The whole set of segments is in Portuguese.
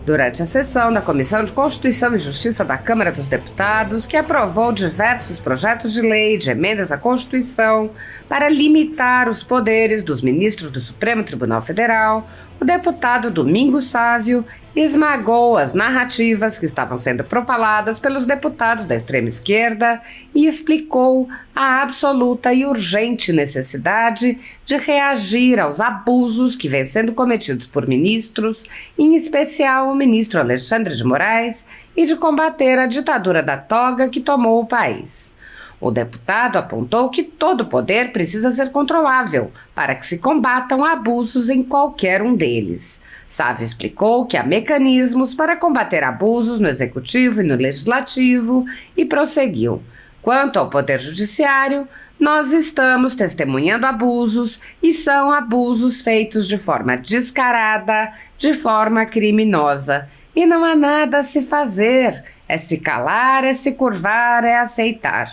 Durante a sessão da Comissão de Constituição e Justiça da Câmara dos Deputados, que aprovou diversos projetos de lei de emendas à Constituição para limitar os poderes dos ministros do Supremo Tribunal Federal, o deputado Domingos Sávio esmagou as narrativas que estavam sendo propaladas pelos deputados da extrema-esquerda e explicou a absoluta e urgente necessidade de reagir aos abusos que vêm sendo cometidos por ministros, em especial o ministro Alexandre de Moraes, e de combater a ditadura da toga que tomou o país. O deputado apontou que todo poder precisa ser controlável para que se combatam abusos em qualquer um deles. Sávio explicou que há mecanismos para combater abusos no Executivo e no Legislativo e prosseguiu. Quanto ao Poder Judiciário, nós estamos testemunhando abusos e são abusos feitos de forma descarada, de forma criminosa. E não há nada a se fazer, é se calar, é se curvar, é aceitar.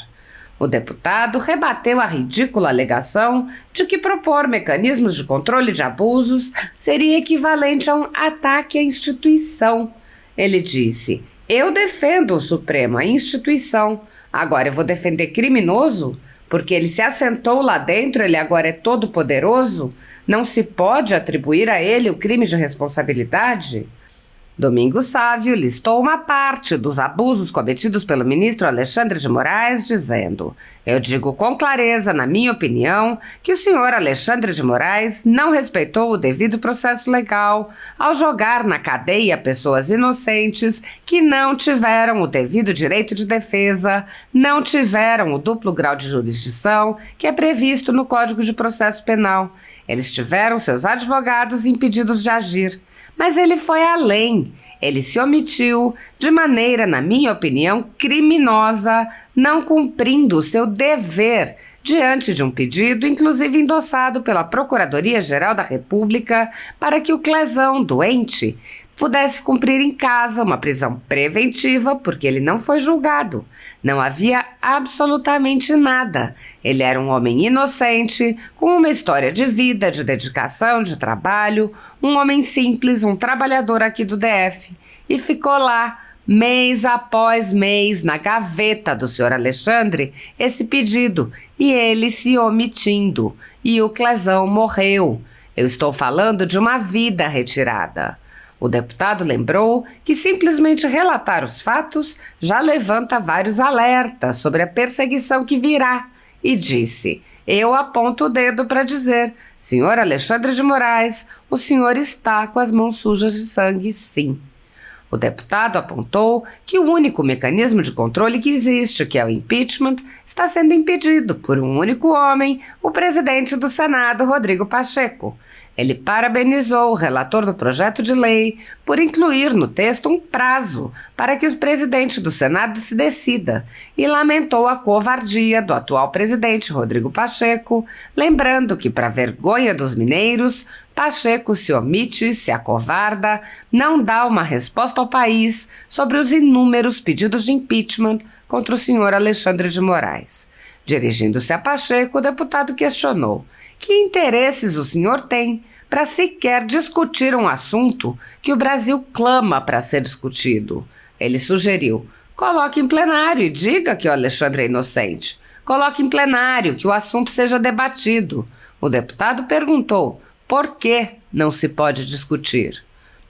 O deputado rebateu a ridícula alegação de que propor mecanismos de controle de abusos seria equivalente a um ataque à instituição. Ele disse: "Eu defendo o Supremo, a instituição. Agora eu vou defender criminoso? Porque ele se assentou lá dentro, ele agora é todo poderoso? Não se pode atribuir a ele o crime de responsabilidade?" Domingos Sávio listou uma parte dos abusos cometidos pelo ministro Alexandre de Moraes, dizendo: "Eu digo com clareza, na minha opinião, que o senhor Alexandre de Moraes não respeitou o devido processo legal ao jogar na cadeia pessoas inocentes que não tiveram o devido direito de defesa, não tiveram o duplo grau de jurisdição que é previsto no Código de Processo Penal. Eles tiveram seus advogados impedidos de agir. Mas ele foi além, ele se omitiu de maneira, na minha opinião, criminosa, não cumprindo o seu dever diante de um pedido, inclusive endossado pela Procuradoria-Geral da República, para que o Clezão, doente, pudesse cumprir em casa uma prisão preventiva porque ele não foi julgado. Não havia absolutamente nada. Ele era um homem inocente, com uma história de vida, de dedicação, de trabalho, um homem simples, um trabalhador aqui do DF. E ficou lá, mês após mês, na gaveta do senhor Alexandre, esse pedido, e ele se omitindo. E o Clezão morreu. Eu estou falando de uma vida retirada." O deputado lembrou que simplesmente relatar os fatos já levanta vários alertas sobre a perseguição que virá e disse: "Eu aponto o dedo para dizer, senhor Alexandre de Moraes, o senhor está com as mãos sujas de sangue, sim." O deputado apontou que o único mecanismo de controle que existe, que é o impeachment, está sendo impedido por um único homem, o presidente do Senado, Rodrigo Pacheco. Ele parabenizou o relator do projeto de lei por incluir no texto um prazo para que o presidente do Senado se decida e lamentou a covardia do atual presidente, Rodrigo Pacheco, lembrando que, para vergonha dos mineiros, Pacheco se omite, se acovarda, não dá uma resposta ao país sobre os inúmeros pedidos de impeachment contra o senhor Alexandre de Moraes. Dirigindo-se a Pacheco, o deputado questionou: "Que interesses o senhor tem para sequer discutir um assunto que o Brasil clama para ser discutido?" Ele sugeriu: "Coloque em plenário e diga que o Alexandre é inocente. Coloque em plenário, que o assunto seja debatido." O deputado perguntou: "Por que não se pode discutir?"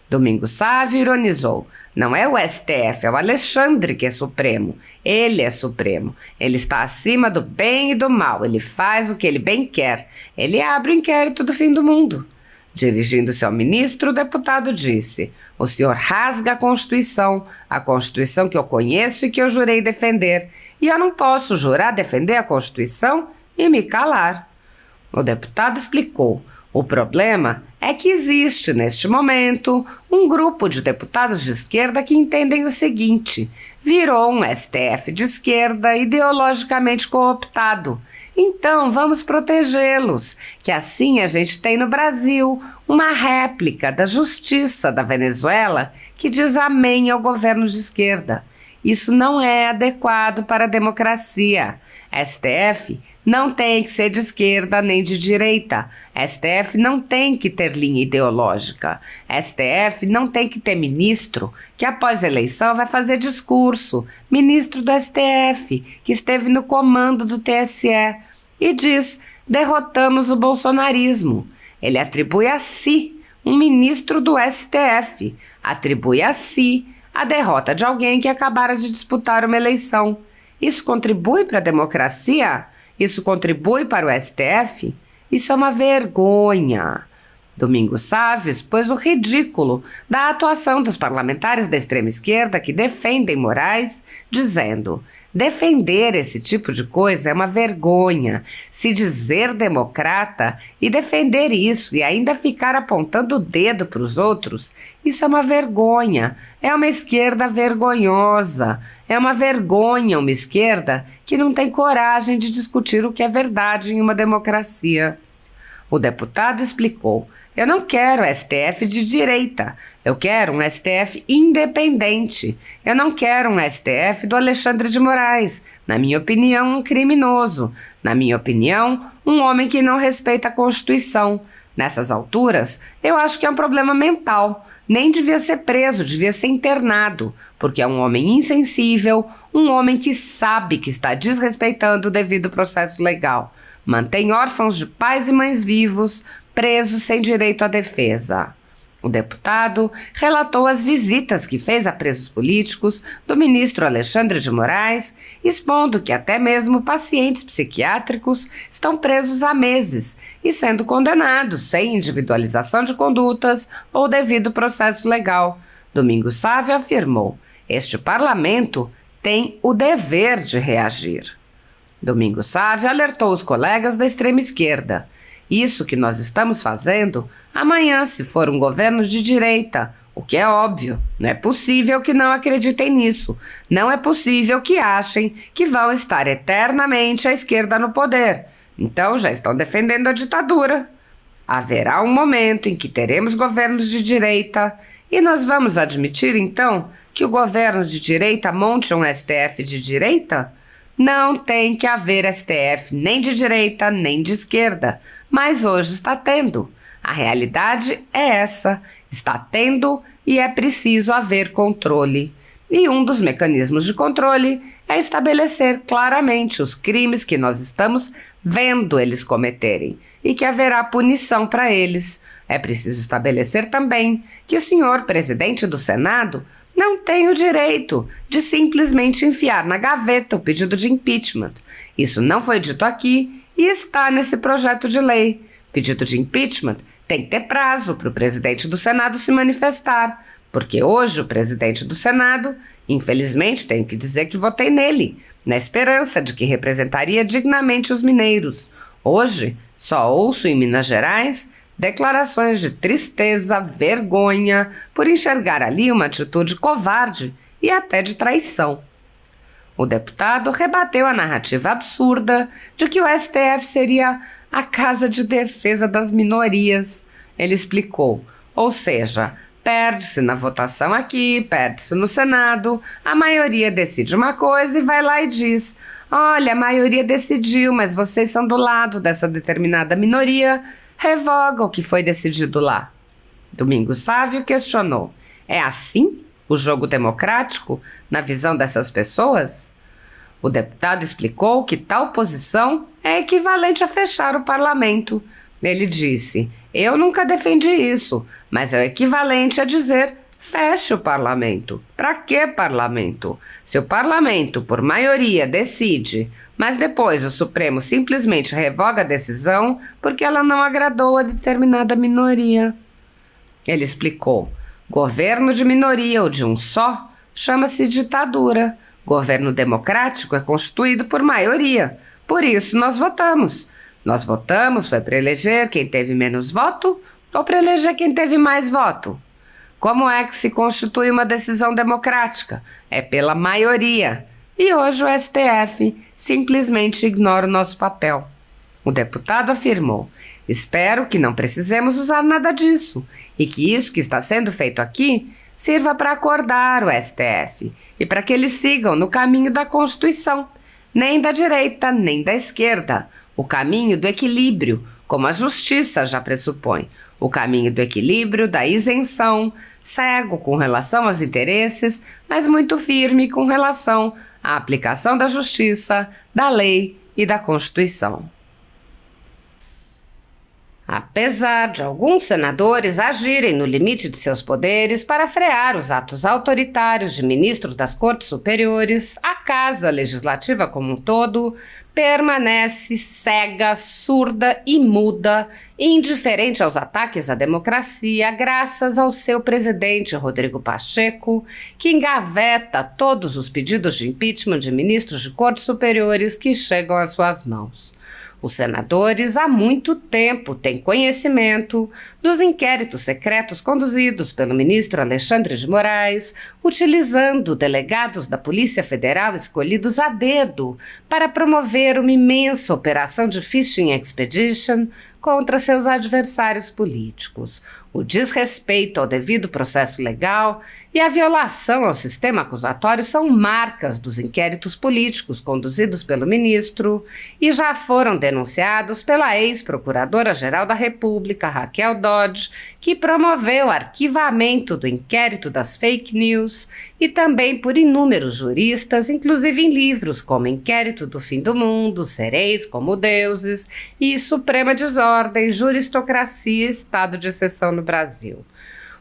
Domingos Sávio ironizou: "Não é o STF, é o Alexandre que é Supremo. Ele é Supremo. Ele está acima do bem e do mal. Ele faz o que ele bem quer. Ele abre o inquérito do fim do mundo." Dirigindo-se ao ministro, o deputado disse: "O senhor rasga a Constituição que eu conheço e que eu jurei defender. E eu não posso jurar defender a Constituição e me calar." O deputado explicou: "O problema é que existe, neste momento, um grupo de deputados de esquerda que entendem o seguinte: virou um STF de esquerda ideologicamente cooptado. Então vamos protegê-los, que assim a gente tem no Brasil uma réplica da justiça da Venezuela que diz amém ao governo de esquerda. Isso não é adequado para a democracia. STF não tem que ser de esquerda nem de direita. STF não tem que ter linha ideológica. STF não tem que ter ministro que após a eleição vai fazer discurso. Ministro do STF, que esteve no comando do TSE, e diz: derrotamos o bolsonarismo. Ele atribui a si, um ministro do STF, atribui a si a derrota de alguém que acabara de disputar uma eleição. Isso contribui para a democracia? Isso contribui para o STF? Isso é uma vergonha. Domingos Sávio expôs o ridículo da atuação dos parlamentares da extrema esquerda que defendem Moraes, dizendo: defender esse tipo de coisa é uma vergonha. Se dizer democrata e defender isso e ainda ficar apontando o dedo para os outros, isso é uma vergonha. É uma esquerda vergonhosa. É uma vergonha uma esquerda que não tem coragem de discutir o que é verdade em uma democracia. O deputado explicou: eu não quero STF de direita, eu quero um STF independente. Eu não quero um STF do Alexandre de Moraes, na minha opinião, um criminoso. Na minha opinião, um homem que não respeita a Constituição. Nessas alturas, eu acho que é um problema mental. Nem devia ser preso, devia ser internado, porque é um homem insensível, um homem que sabe que está desrespeitando o devido processo legal. Mantém órfãos de pais e mães vivos, presos sem direito à defesa. O deputado relatou as visitas que fez a presos políticos do ministro Alexandre de Moraes, expondo que até mesmo pacientes psiquiátricos estão presos há meses e sendo condenados sem individualização de condutas ou devido processo legal. Domingos Sávio afirmou: este parlamento tem o dever de reagir. Domingos Sávio alertou os colegas da extrema esquerda: isso que nós estamos fazendo, amanhã, se for um governo de direita, o que é óbvio, não é possível que não acreditem nisso. Não é possível que achem que vão estar eternamente à esquerda no poder. Então já estão defendendo a ditadura. Haverá um momento em que teremos governos de direita e nós vamos admitir, então, que o governo de direita monte um STF de direita? Não tem que haver STF nem de direita nem de esquerda, mas hoje está tendo. A realidade é essa, está tendo e é preciso haver controle. E um dos mecanismos de controle é estabelecer claramente os crimes que nós estamos vendo eles cometerem e que haverá punição para eles. É preciso estabelecer também que o senhor presidente do Senado não tem o direito de simplesmente enfiar na gaveta o pedido de impeachment. Isso não foi dito aqui e está nesse projeto de lei. Pedido de impeachment tem que ter prazo para o presidente do Senado se manifestar, porque hoje o presidente do Senado, infelizmente, tenho que dizer que votei nele, na esperança de que representaria dignamente os mineiros. Hoje, só ouço em Minas Gerais declarações de tristeza, vergonha, por enxergar ali uma atitude covarde e até de traição. O deputado rebateu a narrativa absurda de que o STF seria a casa de defesa das minorias. Ele explicou, ou seja, perde-se na votação aqui, perde-se no Senado, a maioria decide uma coisa e vai lá e diz: olha, a maioria decidiu, mas vocês são do lado dessa determinada minoria, revoga o que foi decidido lá. Domingos Sávio questionou: é assim o jogo democrático na visão dessas pessoas? O deputado explicou que tal posição é equivalente a fechar o parlamento. Ele disse: eu nunca defendi isso, mas é o equivalente a dizer: feche o parlamento. Para que parlamento? Se o parlamento, por maioria, decide, mas depois o Supremo simplesmente revoga a decisão porque ela não agradou a determinada minoria. Ele explicou: governo de minoria ou de um só chama-se ditadura. Governo democrático é constituído por maioria. Por isso nós votamos. Nós votamos foi para eleger quem teve menos voto ou para eleger quem teve mais voto? Como é que se constitui uma decisão democrática? É pela maioria. E hoje o STF simplesmente ignora o nosso papel. O deputado afirmou: espero que não precisemos usar nada disso e que isso que está sendo feito aqui sirva para acordar o STF e para que eles sigam no caminho da Constituição, nem da direita, nem da esquerda, o caminho do equilíbrio, como a justiça já pressupõe, o caminho do equilíbrio, da isenção, cego com relação aos interesses, mas muito firme com relação à aplicação da justiça, da lei e da Constituição. Apesar de alguns senadores agirem no limite de seus poderes para frear os atos autoritários de ministros das Cortes Superiores, a Casa Legislativa como um todo permanece cega, surda e muda, indiferente aos ataques à democracia, graças ao seu presidente Rodrigo Pacheco, que engaveta todos os pedidos de impeachment de ministros de Cortes Superiores que chegam às suas mãos. Os senadores há muito tempo têm conhecimento dos inquéritos secretos conduzidos pelo ministro Alexandre de Moraes, utilizando delegados da Polícia Federal escolhidos a dedo para promover uma imensa operação de fishing expedition contra seus adversários políticos. O desrespeito ao devido processo legal e a violação ao sistema acusatório são marcas dos inquéritos políticos conduzidos pelo ministro e já foram denunciados pela ex-procuradora-geral da República, Raquel Dodge, que promoveu o arquivamento do inquérito das fake news, e também por inúmeros juristas, inclusive em livros como Inquérito do Fim do Mundo, Sereis como Deuses e Suprema Desordem, Juristocracia e Estado de Exceção no Brasil.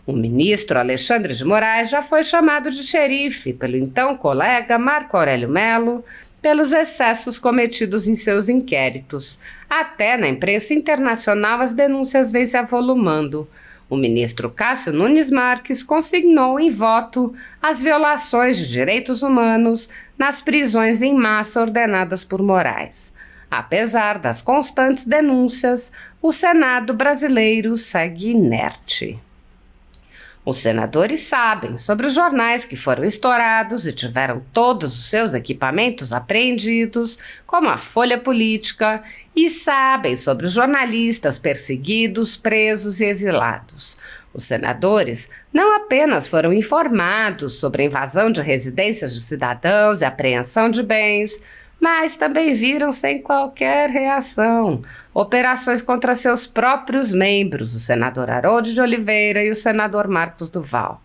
O ministro Alexandre de Moraes já foi chamado de xerife pelo então colega Marco Aurélio Mello pelos excessos cometidos em seus inquéritos. Até na imprensa internacional as denúncias vêm se avolumando. O ministro Cássio Nunes Marques consignou em voto as violações de direitos humanos nas prisões em massa ordenadas por Moraes. Apesar das constantes denúncias, o Senado brasileiro segue inerte. Os senadores sabem sobre os jornais que foram estourados e tiveram todos os seus equipamentos apreendidos, como a Folha Política, e sabem sobre os jornalistas perseguidos, presos e exilados. Os senadores não apenas foram informados sobre a invasão de residências de cidadãos e apreensão de bens, mas também viram sem qualquer reação operações contra seus próprios membros, o senador Harold de Oliveira e o senador Marcos Duval.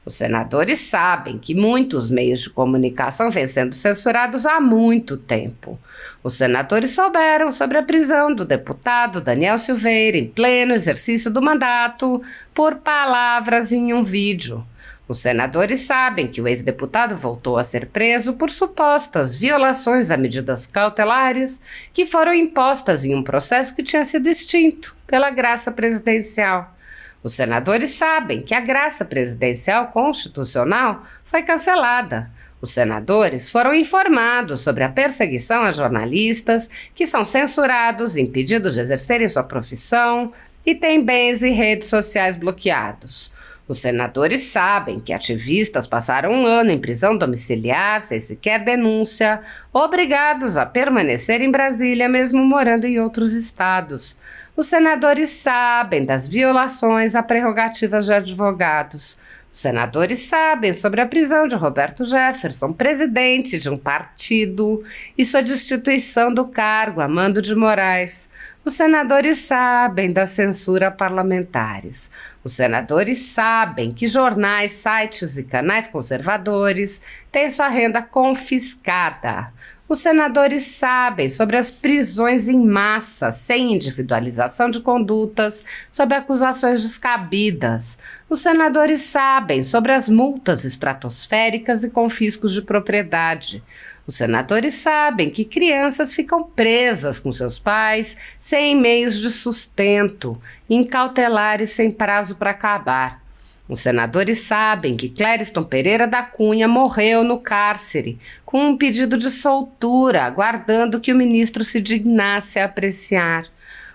Os senadores sabem que muitos meios de comunicação vêm sendo censurados há muito tempo. Os senadores souberam sobre a prisão do deputado Daniel Silveira em pleno exercício do mandato por palavras em um vídeo. Os senadores sabem que o ex-deputado voltou a ser preso por supostas violações a medidas cautelares que foram impostas em um processo que tinha sido extinto pela graça presidencial. Os senadores sabem que a graça presidencial constitucional foi cancelada. Os senadores foram informados sobre a perseguição a jornalistas que são censurados, impedidos de exercerem sua profissão e têm bens e redes sociais bloqueados. Os senadores sabem que ativistas passaram um ano em prisão domiciliar, sem sequer denúncia, obrigados a permanecer em Brasília, mesmo morando em outros estados. Os senadores sabem das violações a prerrogativas de advogados. Os senadores sabem sobre a prisão de Roberto Jefferson, presidente de um partido, e sua destituição do cargo a mando de Moraes. Os senadores sabem da censura a parlamentares. Os senadores sabem que jornais, sites e canais conservadores têm sua renda confiscada. Os senadores sabem sobre as prisões em massa, sem individualização de condutas, sobre acusações descabidas. Os senadores sabem sobre as multas estratosféricas e confiscos de propriedade. Os senadores sabem que crianças ficam presas com seus pais, sem meios de sustento, em cautelares sem prazo para acabar. Os senadores sabem que Clériston Pereira da Cunha morreu no cárcere, com um pedido de soltura, aguardando que o ministro se dignasse a apreciar.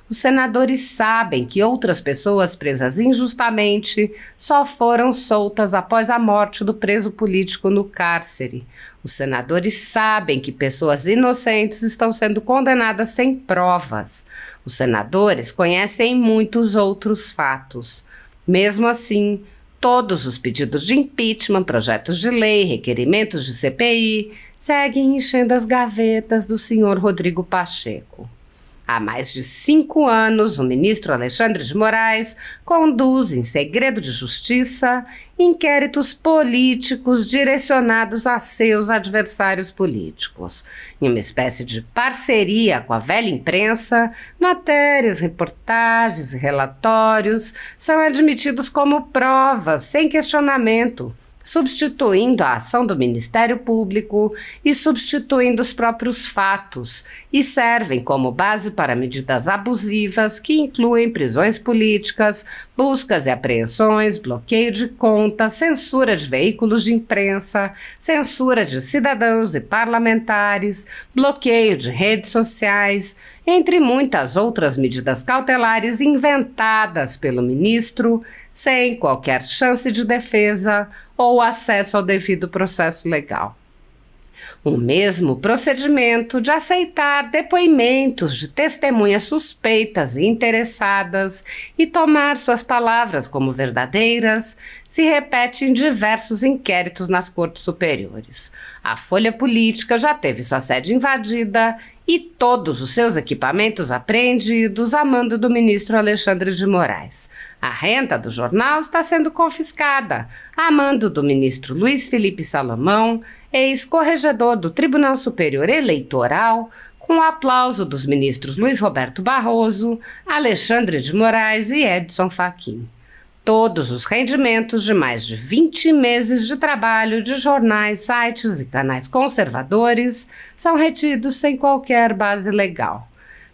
Os senadores sabem que outras pessoas presas injustamente só foram soltas após a morte do preso político no cárcere. Os senadores sabem que pessoas inocentes estão sendo condenadas sem provas. Os senadores conhecem muitos outros fatos. Mesmo assim, Todos os pedidos de impeachment, projetos de lei, requerimentos de CPI seguem enchendo as gavetas do senhor Rodrigo Pacheco. Há mais de 5 anos, o ministro Alexandre de Moraes conduz, em segredo de justiça, inquéritos políticos direcionados a seus adversários políticos. Em uma espécie de parceria com a velha imprensa, matérias, reportagens e relatórios são admitidos como provas, sem questionamento, substituindo a ação do Ministério Público e substituindo os próprios fatos, e servem como base para medidas abusivas que incluem prisões políticas, buscas e apreensões, bloqueio de contas, censura de veículos de imprensa, censura de cidadãos e parlamentares, bloqueio de redes sociais, entre muitas outras medidas cautelares inventadas pelo ministro, sem qualquer chance de defesa ou acesso ao devido processo legal. O mesmo procedimento de aceitar depoimentos de testemunhas suspeitas e interessadas e tomar suas palavras como verdadeiras se repete em diversos inquéritos nas cortes superiores. A Folha Política já teve sua sede invadida e todos os seus equipamentos apreendidos a mando do ministro Alexandre de Moraes. A renda do jornal está sendo confiscada a mando do ministro Luiz Felipe Salomão, ex-corregedor do Tribunal Superior Eleitoral, com o aplauso dos ministros Luiz Roberto Barroso, Alexandre de Moraes e Edson Fachin. Todos os rendimentos de mais de 20 meses de trabalho de jornais, sites e canais conservadores são retidos sem qualquer base legal.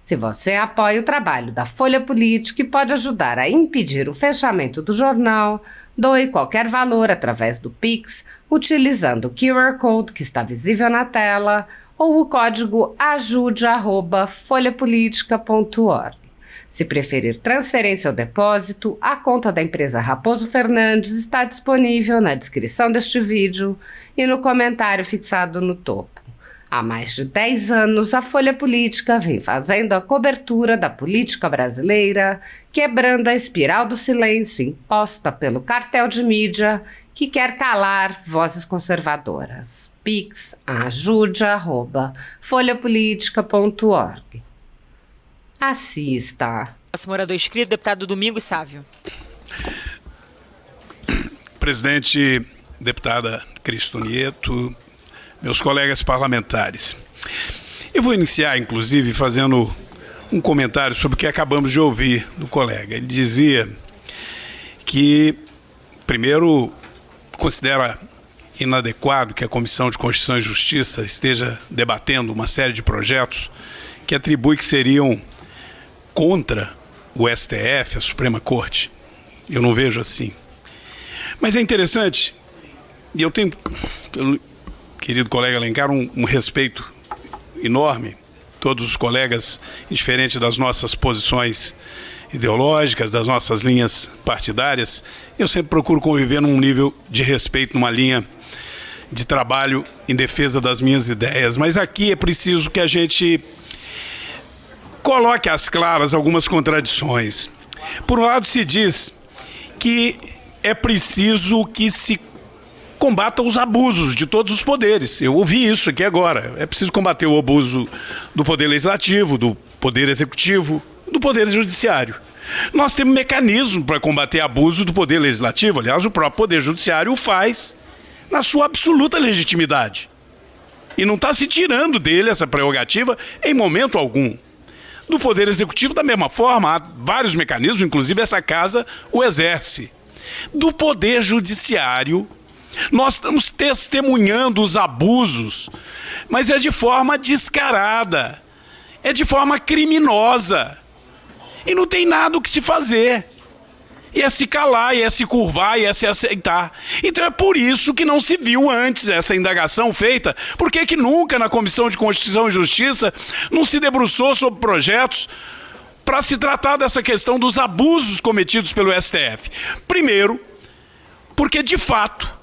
Se você apoia o trabalho da Folha Política e pode ajudar a impedir o fechamento do jornal, doe qualquer valor através do Pix, utilizando o QR Code que está visível na tela ou o código ajude@folhapolitica.org. Se preferir transferência ou depósito, a conta da empresa Raposo Fernandes está disponível na descrição deste vídeo e no comentário fixado no topo. Há mais de 10 anos, a Folha Política vem fazendo a cobertura da política brasileira, quebrando a espiral do silêncio imposta pelo cartel de mídia que quer calar vozes conservadoras. Pix, ajude@folhapolitica.org. Assista. Nosso morador inscrito, deputado Domingos Sávio. Presidente, deputada Cristo Nieto, meus colegas parlamentares. Eu vou iniciar, inclusive, fazendo um comentário sobre o que acabamos de ouvir do colega. Ele dizia que, primeiro, considera inadequado que a Comissão de Constituição e Justiça esteja debatendo uma série de projetos que atribui que seriam contra o STF, a Suprema Corte. Eu não vejo assim. Mas é interessante, e eu tenho, pelo querido colega Alencar, um respeito enorme, todos os colegas, indiferente das nossas posições ideológicas, das nossas linhas partidárias, eu sempre procuro conviver num nível de respeito, numa linha de trabalho em defesa das minhas ideias. Mas aqui é preciso que a gente coloque às claras algumas contradições. Por um lado, se diz que é preciso que se combata os abusos de todos os poderes. Eu ouvi isso aqui agora. É preciso combater o abuso do Poder Legislativo, do Poder Executivo, do Poder Judiciário. Nós temos mecanismo para combater abuso do Poder Legislativo. Aliás, o próprio Poder Judiciário o faz na sua absoluta legitimidade. E não está se tirando dele essa prerrogativa em momento algum. Do Poder Executivo, da mesma forma, há vários mecanismos, inclusive essa casa o exerce. Do Poder Judiciário, nós estamos testemunhando os abusos, mas é de forma descarada, é de forma criminosa. E não tem nada o que se fazer. E é se calar, e é se curvar, e é se aceitar. Então é por isso que não se viu antes essa indagação feita. Por que nunca na Comissão de Constituição e Justiça não se debruçou sobre projetos para se tratar dessa questão dos abusos cometidos pelo STF? Primeiro, porque de fato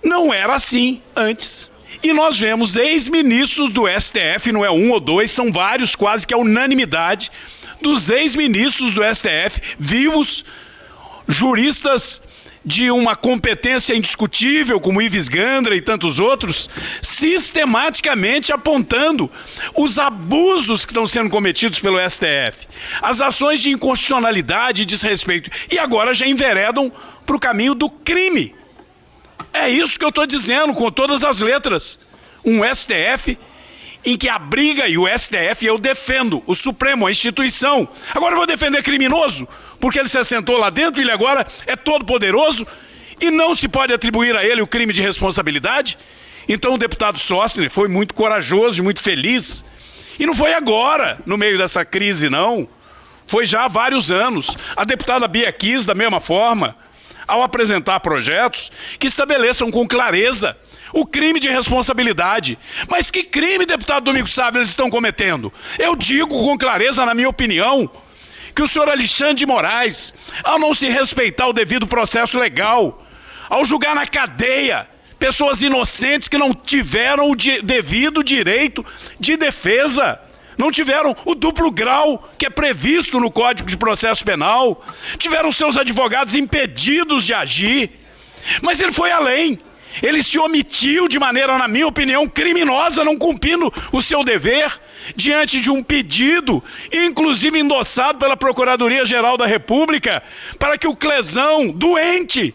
não era assim antes. E nós vemos ex-ministros do STF, não é um ou dois, são vários, quase que a unanimidade dos ex-ministros do STF, vivos, juristas de uma competência indiscutível, como Ives Gandra e tantos outros, sistematicamente apontando os abusos que estão sendo cometidos pelo STF, as ações de inconstitucionalidade e desrespeito, e agora já enveredam para o caminho do crime. É isso que eu estou dizendo com todas as letras. Um STF em que a briga, e o STF eu defendo, o Supremo, a instituição. Agora eu vou defender criminoso, porque ele se assentou lá dentro e ele agora é todo poderoso e não se pode atribuir a ele o crime de responsabilidade. Então o deputado Sócrates foi muito corajoso e muito feliz. E não foi agora, no meio dessa crise, não. Foi já há vários anos. A deputada Bia Kiss, da mesma forma, ao apresentar projetos que estabeleçam com clareza o crime de responsabilidade. Mas que crime, deputado Domingos Sávio, eles estão cometendo? Eu digo com clareza, na minha opinião, que o senhor Alexandre de Moraes, ao não se respeitar o devido processo legal, ao julgar na cadeia pessoas inocentes que não tiveram o devido direito de defesa, não tiveram o duplo grau que é previsto no Código de Processo Penal, tiveram seus advogados impedidos de agir. Mas ele foi além. Ele se omitiu de maneira, na minha opinião, criminosa, não cumprindo o seu dever, diante de um pedido, inclusive endossado pela Procuradoria-Geral da República, para que o Clesão, doente,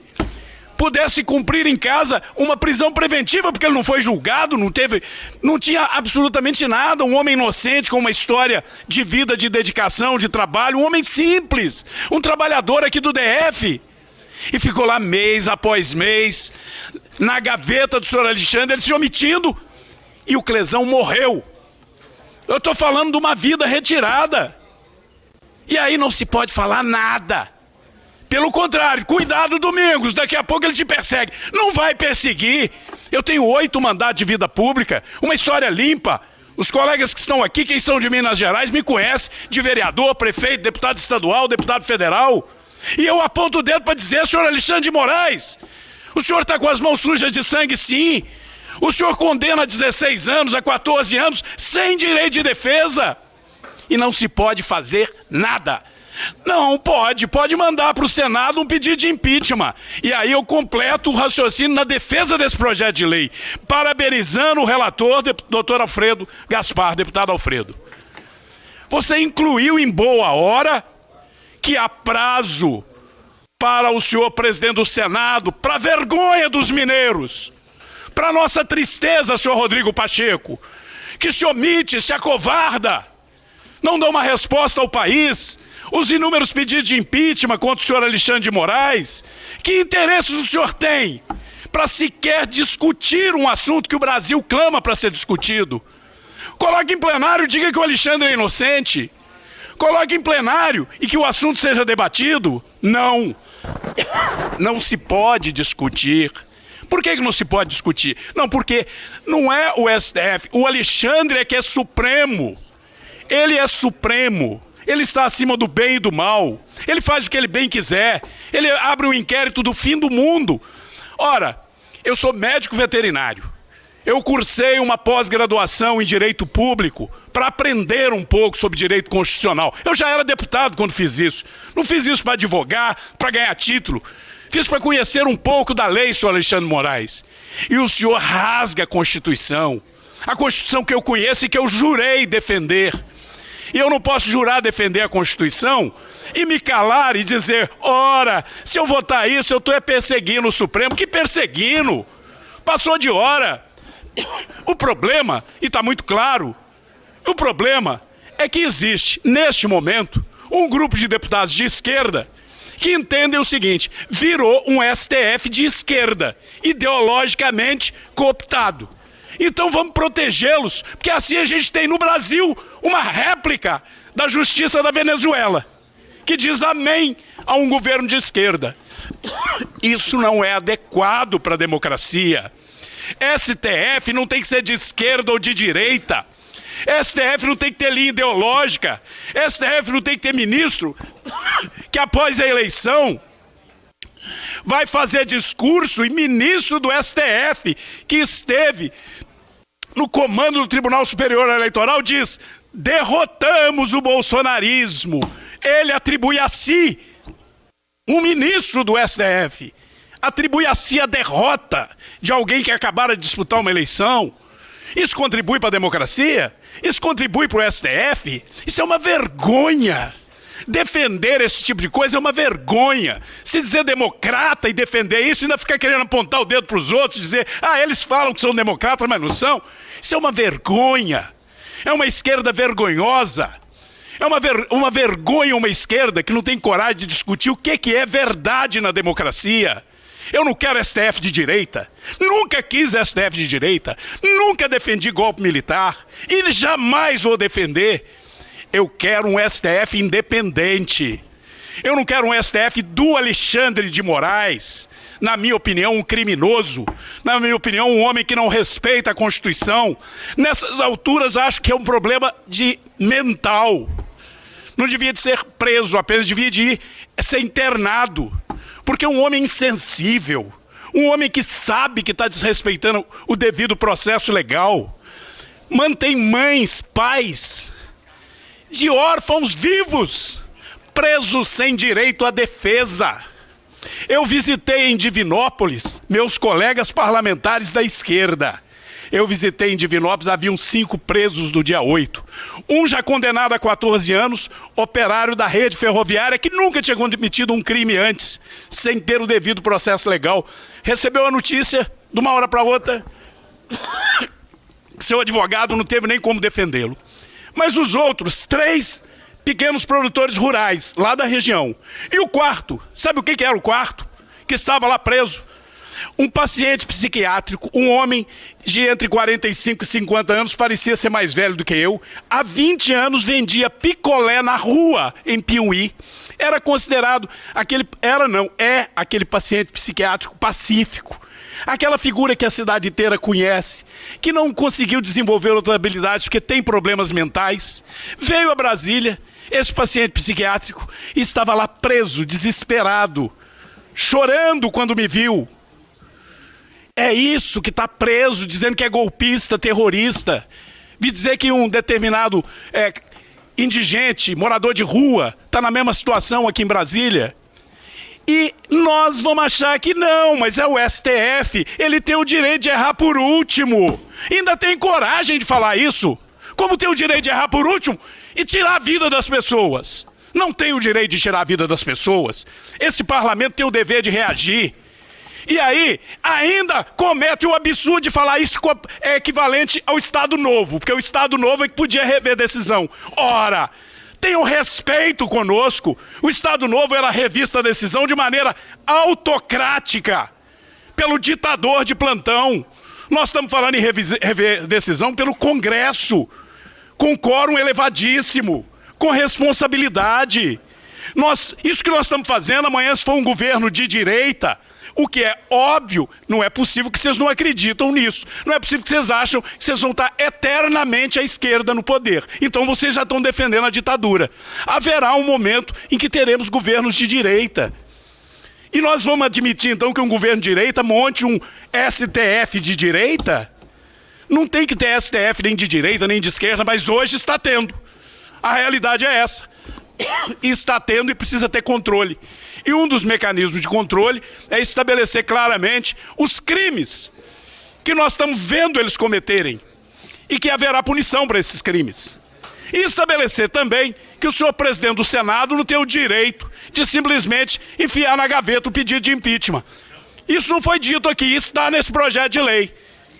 pudesse cumprir em casa uma prisão preventiva, porque ele não foi julgado, não tinha absolutamente nada, um homem inocente com uma história de vida, de dedicação, de trabalho, um homem simples, um trabalhador aqui do DF. E ficou lá mês após mês, na gaveta do senhor Alexandre, ele se omitindo, e o Clesão morreu. Eu estou falando de uma vida retirada. E aí não se pode falar nada. Pelo contrário, cuidado, Domingos, daqui a pouco ele te persegue. Não vai perseguir. Eu tenho 8 mandatos de vida pública, uma história limpa. Os colegas que estão aqui, quem são de Minas Gerais, me conhecem, de vereador, prefeito, deputado estadual, deputado federal. E eu aponto o dedo para dizer, senhor Alexandre de Moraes, o senhor está com as mãos sujas de sangue, sim. O senhor condena a 16 anos, a 14 anos, sem direito de defesa. E não se pode fazer nada. Não, pode mandar para o Senado um pedido de impeachment. E aí eu completo o raciocínio na defesa desse projeto de lei, parabenizando o relator, doutor Alfredo Gaspar, deputado Alfredo. Você incluiu em boa hora que há prazo para o senhor presidente do Senado, para vergonha dos mineiros, para nossa tristeza, senhor Rodrigo Pacheco, que se omite, se acovarda, não dá uma resposta ao país, os inúmeros pedidos de impeachment contra o senhor Alexandre de Moraes. Que interesses o senhor tem para sequer discutir um assunto que o Brasil clama para ser discutido? Coloque em plenário e diga que o Alexandre é inocente. Coloque em plenário e que o assunto seja debatido. Não. Não se pode discutir. Por que não se pode discutir? Não, porque não é o STF. O Alexandre é que é supremo. Ele é supremo. Ele está acima do bem e do mal. Ele faz o que ele bem quiser. Ele abre um inquérito do fim do mundo. Ora, eu sou médico veterinário. Eu cursei uma pós-graduação em Direito Público para aprender um pouco sobre direito constitucional. Eu já era deputado quando fiz isso. Não fiz isso para advogar, para ganhar título. Fiz para conhecer um pouco da lei, senhor Alexandre de Moraes. E o senhor rasga a Constituição. A Constituição que eu conheço e que eu jurei defender. E eu não posso jurar defender a Constituição e me calar e dizer, ora, se eu votar isso, eu estou perseguindo o Supremo. Que perseguindo? Passou de hora. O problema, e está muito claro, o problema é que existe, neste momento, um grupo de deputados de esquerda que entendem o seguinte, virou um STF de esquerda, ideologicamente cooptado. Então vamos protegê-los, porque assim a gente tem no Brasil uma réplica da justiça da Venezuela, que diz amém a um governo de esquerda. Isso não é adequado para a democracia. STF não tem que ser de esquerda ou de direita. STF não tem que ter linha ideológica. STF não tem que ter ministro que após a eleição vai fazer discurso, e ministro do STF que esteve no comando do Tribunal Superior Eleitoral diz, derrotamos o bolsonarismo. Ele atribui a si um ministro do STF. atribui a si a derrota de alguém que acabara de disputar uma eleição. Isso contribui para a democracia? Isso contribui para o STF? Isso é uma vergonha. Defender esse tipo de coisa é uma vergonha. Se dizer democrata e defender isso, ainda ficar querendo apontar o dedo para os outros, dizer, eles falam que são democratas, mas não são. Isso é uma vergonha. É uma esquerda vergonhosa. É uma vergonha uma esquerda que não tem coragem de discutir o que é verdade na democracia. Eu não quero STF de direita, nunca quis STF de direita, nunca defendi golpe militar e jamais vou defender. Eu quero um STF independente. Eu não quero um STF do Alexandre de Moraes, na minha opinião, um criminoso, na minha opinião, um homem que não respeita a Constituição. Nessas alturas, acho que é um problema de mental. Não devia de ser preso apenas, devia de ser internado. Porque é um homem insensível, um homem que sabe que está desrespeitando o devido processo legal, mantém mães, pais de órfãos vivos, presos sem direito à defesa. Eu visitei em Divinópolis meus colegas parlamentares da esquerda. Eu visitei em Divinópolis, haviam 5 presos do dia 8. Um já condenado a 14 anos, operário da rede ferroviária, que nunca tinha cometido um crime antes, sem ter o devido processo legal. Recebeu a notícia, de uma hora para outra, que seu advogado não teve nem como defendê-lo. Mas os outros 3 pequenos produtores rurais, lá da região. E o quarto, sabe o que era o quarto? Que estava lá preso. Um paciente psiquiátrico, um homem de entre 45 e 50 anos, parecia ser mais velho do que eu, há 20 anos vendia picolé na rua, em Piuí. Era considerado, é aquele paciente psiquiátrico pacífico. Aquela figura que a cidade inteira conhece, que não conseguiu desenvolver outras habilidades porque tem problemas mentais. Veio a Brasília, esse paciente psiquiátrico, e estava lá preso, desesperado, chorando quando me viu. É isso que está preso, dizendo que é golpista, terrorista. Vi dizer que um determinado indigente, morador de rua, está na mesma situação aqui em Brasília. E nós vamos achar que não, mas é o STF, ele tem o direito de errar por último. Ainda tem coragem de falar isso? Como tem o direito de errar por último e tirar a vida das pessoas? Não tem o direito de tirar a vida das pessoas. Esse parlamento tem o dever de reagir. E aí, ainda comete o absurdo de falar isso é equivalente ao Estado Novo, porque o Estado Novo é que podia rever decisão. Ora, tenham respeito conosco. O Estado Novo era revista a decisão de maneira autocrática, pelo ditador de plantão. Nós estamos falando em rever decisão pelo Congresso, com quórum elevadíssimo, com responsabilidade. Isso que nós estamos fazendo amanhã, se for um governo de direita, o que é óbvio, não é possível que vocês não acreditam nisso. Não é possível que vocês acham que vocês vão estar eternamente à esquerda no poder. Então vocês já estão defendendo a ditadura. Haverá um momento em que teremos governos de direita. E nós vamos admitir então que um governo de direita monte um STF de direita? Não tem que ter STF nem de direita nem de esquerda, mas hoje está tendo. A realidade é essa. Está tendo e precisa ter controle. E um dos mecanismos de controle é estabelecer claramente os crimes que nós estamos vendo eles cometerem e que haverá punição para esses crimes. E estabelecer também que o senhor presidente do Senado não tem o direito de simplesmente enfiar na gaveta o pedido de impeachment. Isso não foi dito aqui, isso está nesse projeto de lei.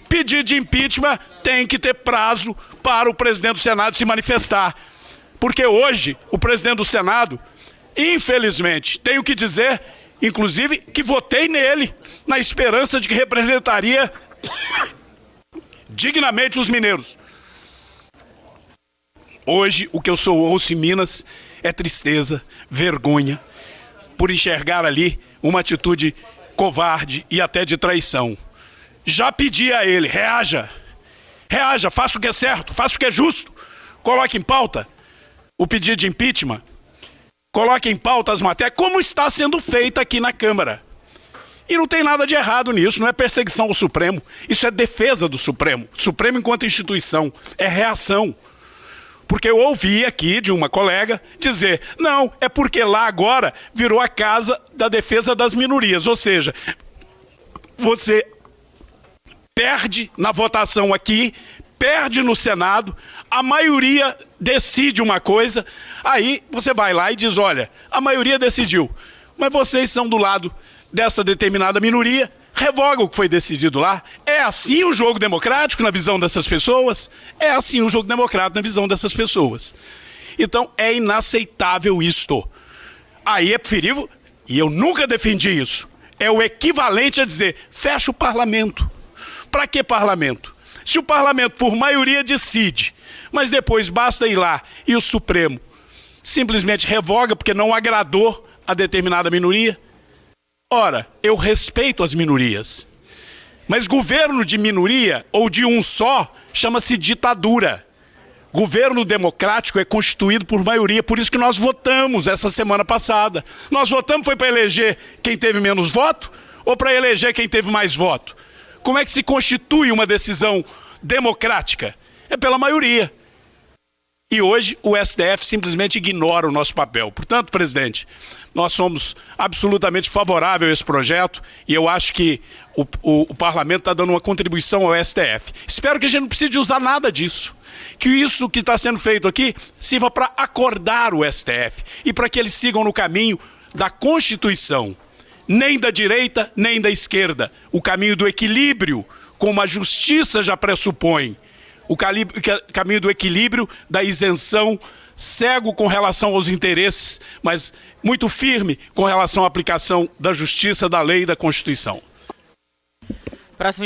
Pedido de impeachment tem que ter prazo para o presidente do Senado se manifestar. Porque hoje o presidente do Senado, infelizmente, tenho que dizer, inclusive, que votei nele, na esperança de que representaria dignamente os mineiros. Hoje, o que eu ouço em Minas é tristeza, vergonha, por enxergar ali uma atitude covarde e até de traição. Já pedi a ele, reaja, faça o que é certo, faça o que é justo, coloque em pauta o pedido de impeachment, coloque em pauta as matérias, como está sendo feita aqui na Câmara. E não tem nada de errado nisso, não é perseguição ao Supremo, isso é defesa do Supremo. Supremo enquanto instituição, é reação. Porque eu ouvi aqui de uma colega dizer, não, é porque lá agora virou a casa da defesa das minorias, ou seja, você perde na votação aqui, perde no Senado, a maioria decide uma coisa, aí você vai lá e diz, olha, a maioria decidiu, mas vocês são do lado dessa determinada minoria, revoga o que foi decidido lá. É assim o jogo democrático na visão dessas pessoas? É assim o jogo democrático na visão dessas pessoas. Então é inaceitável isto. Aí é preferível, e eu nunca defendi isso, é o equivalente a dizer, fecha o parlamento. Para que parlamento? Se o parlamento por maioria decide, mas depois basta ir lá e o Supremo simplesmente revoga porque não agradou a determinada minoria. Ora, eu respeito as minorias, mas governo de minoria ou de um só chama-se ditadura. Governo democrático é constituído por maioria, por isso que nós votamos essa semana passada. Nós votamos foi para eleger quem teve menos voto ou para eleger quem teve mais voto? Como é que se constitui uma decisão democrática? É pela maioria. E hoje o STF simplesmente ignora o nosso papel. Portanto, presidente, nós somos absolutamente favoráveis a esse projeto e eu acho que o parlamento está dando uma contribuição ao STF. Espero que a gente não precise usar nada disso. Que isso que está sendo feito aqui sirva para acordar o STF e para que eles sigam no caminho da Constituição. Nem da direita, nem da esquerda. O caminho do equilíbrio, como a justiça já pressupõe. O caminho do equilíbrio, da isenção, cego com relação aos interesses, mas muito firme com relação à aplicação da justiça, da lei e da Constituição. Próximo